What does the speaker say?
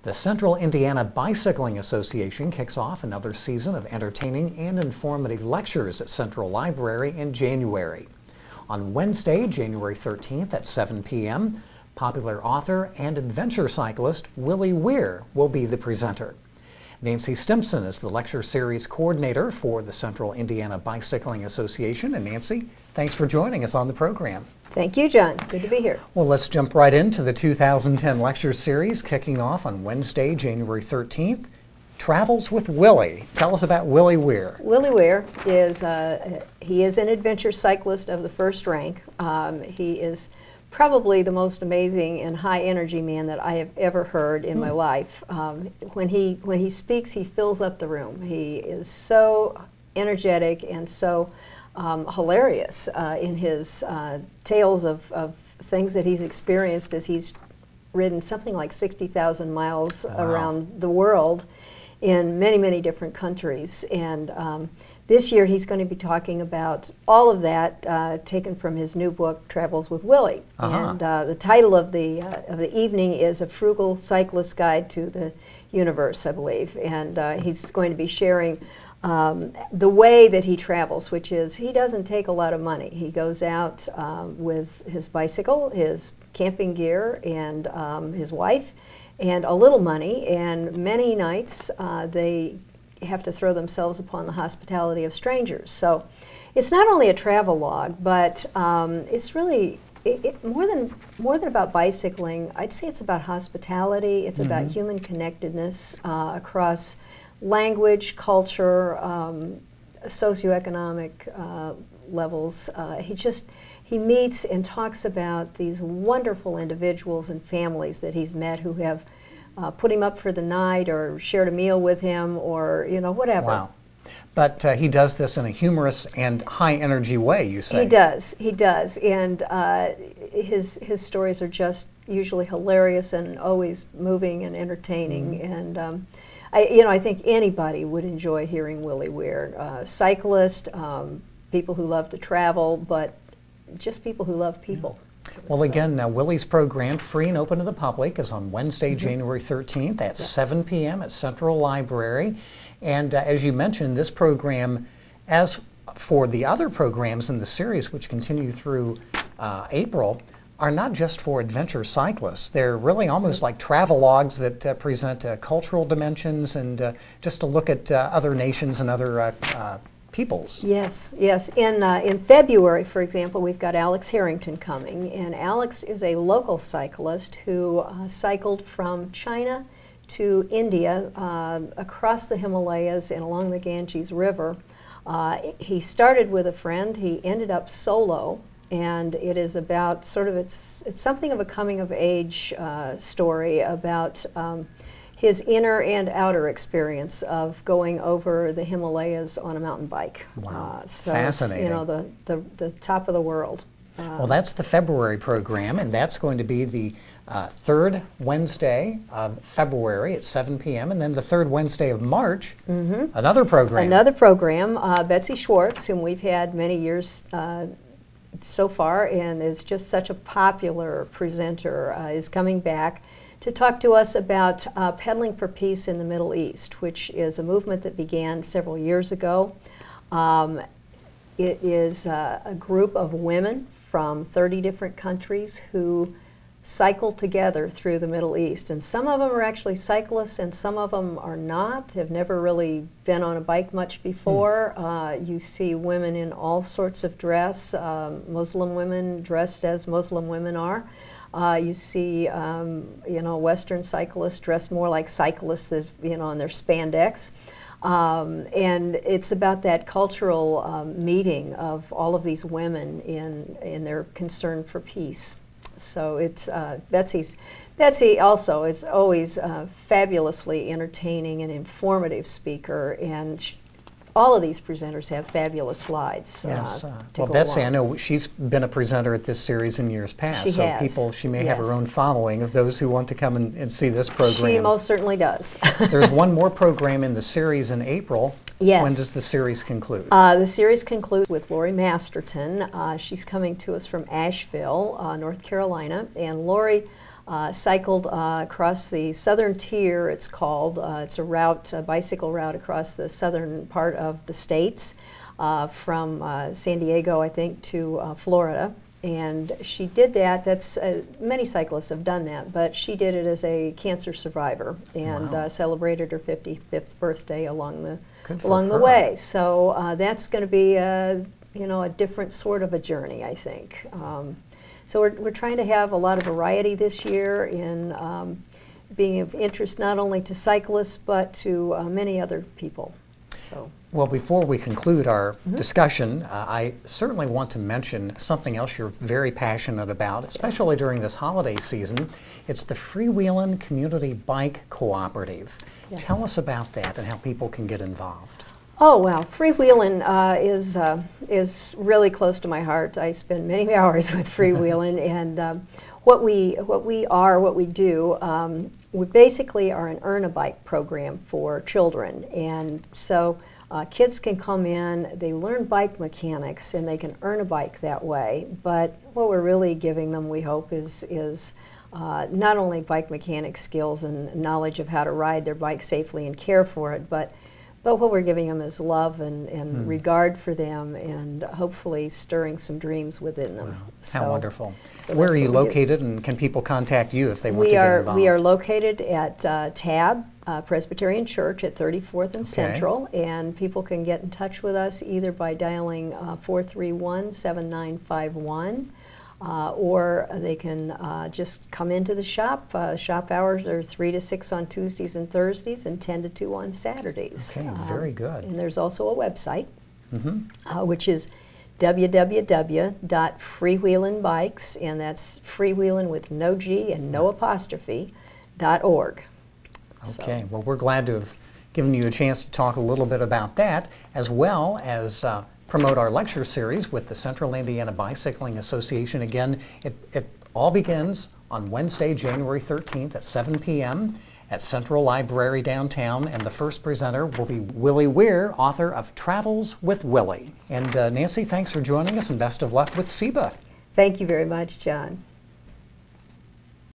The Central Indiana Bicycling Association kicks off another season of entertaining and informative lectures at Central Library in January. On Wednesday, January 13th at 7 p.m., popular author and adventure cyclist Willie Weir will be the presenter. Nancy Stimson is the lecture series coordinator for the Central Indiana Bicycling Association. And Nancy, thanks for joining us on the program. Thank you, John. Good to be here. Well, let's jump right into the 2010 lecture series kicking off on Wednesday, January 13th. Travels with Willie. Tell us about Willie Weir. Willie Weir is he is an adventure cyclist of the first rank. He is probably the most amazing and high energy man that I have ever heard in my life. When he speaks, he fills up the room. He is so energetic and so hilarious in his tales of things that he's experienced as he's ridden something like 60,000 miles around the world in many, many different countries. And this year he's going to be talking about all of that taken from his new book, Travels with Willie. And the title of the evening is A Frugal Cyclist's Guide to the Universe, I believe. And he's going to be sharing the way that he travels, which is he doesn't take a lot of money. He goes out with his bicycle, his camping gear, and his wife, and a little money, and many nights they have to throw themselves upon the hospitality of strangers. So it's not only a travel log, but it's really more than about bicycling. I'd say it's about hospitality. It's about human connectedness across language, culture, socioeconomic levels. He meets and talks about these wonderful individuals and families that he's met who have put him up for the night or shared a meal with him or, you know, whatever. Wow. But he does this in a humorous and high energy way, you say. He does. And his stories are just usually hilarious and always moving and entertaining. And I think anybody would enjoy hearing Willie Weir. Cyclists, people who love to travel, but just people who love people. Well, again, Willie's program, free and open to the public, is on Wednesday, January 13th at 7 p.m. at Central Library. And as you mentioned, this program, as for the other programs in the series, which continue through April, are not just for adventure cyclists. They're really almost like travelogues that present cultural dimensions and just to look at other nations and other peoples. Yes. In February, for example, we've got Alex Harrington coming, and Alex is a local cyclist who cycled from China to India, across the Himalayas and along the Ganges River. He started with a friend. He ended up solo. And it is about it's something of a coming of age story about his inner and outer experience of going over the Himalayas on a mountain bike. Wow, so fascinating. It's, the top of the world. Well, that's the February program, and that's going to be the third Wednesday of February at 7 p.m. and then the third Wednesday of March, another program. Another program. Betsy Schwartz, whom we've had many years so far and is just such a popular presenter, is coming back to talk to us about pedaling for peace in the Middle East, which is a movement that began several years ago. It is a group of women from 30 different countries who cycle together through the Middle East. And some of them are actually cyclists and some of them are not, have never really been on a bike much before. You see women in all sorts of dress, Muslim women dressed as Muslim women are. You see, Western cyclists dressed more like cyclists, in their spandex. And it's about that cultural meeting of all of these women in their concern for peace. So it's Betsy also is always a fabulously entertaining and informative speaker, and all of these presenters have fabulous slides. Yes. Well, Betsy, I know she's been a presenter at this series in years past. She has. She may have her own following of those who want to come and see this program. She most certainly does. There's one more program in the series in April. Yes. When does the series conclude? The series concludes with Lori Masterton. She's coming to us from Asheville, North Carolina, and Lori cycled across the southern tier, it's called. It's a route, a bicycle route across the southern part of the states, from San Diego, I think, to Florida. And she did that. That's many cyclists have done that, but she did it as a cancer survivor and celebrated her 55th birthday along the way. So that's going to be a different sort of a journey, I think. So we're trying to have a lot of variety this year in being of interest not only to cyclists but to many other people. So. Well, before we conclude our discussion, I certainly want to mention something else you're very passionate about, especially during this holiday season. It's the Freewheelin Community Bike Cooperative. Yes. Tell us about that and how people can get involved. Oh, well, Freewheelin is really close to my heart. I spend many hours with Freewheelin, and what we do, we basically are an Earn a Bike program for children, and so kids can come in, they learn bike mechanics, and they can earn a bike that way. But what we're really giving them, we hope, is not only bike mechanics skills and knowledge of how to ride their bike safely and care for it, but what we're giving them is love and regard for them, and hopefully stirring some dreams within them. Wow. How wonderful. So where are you located, and can people contact you if they want to get involved? We are located at TAB, Presbyterian Church at 34th and Central, and people can get in touch with us either by dialing 431-7951, or they can just come into the shop. Shop hours are 3 to 6 on Tuesdays and Thursdays and 10 to 2 on Saturdays. Okay, very good. And there's also a website, which is www.freewheelin bikes, and that's freewheelin with no G and no apostrophe, .org. Okay, well, we're glad to have given you a chance to talk a little bit about that, as well as promote our lecture series with the Central Indiana Bicycling Association. Again, it all begins on Wednesday, January 13th at 7 p.m. at Central Library downtown, and the first presenter will be Willie Weir, author of Travels with Willie. And Nancy, thanks for joining us, and best of luck with CIBA. Thank you very much, John.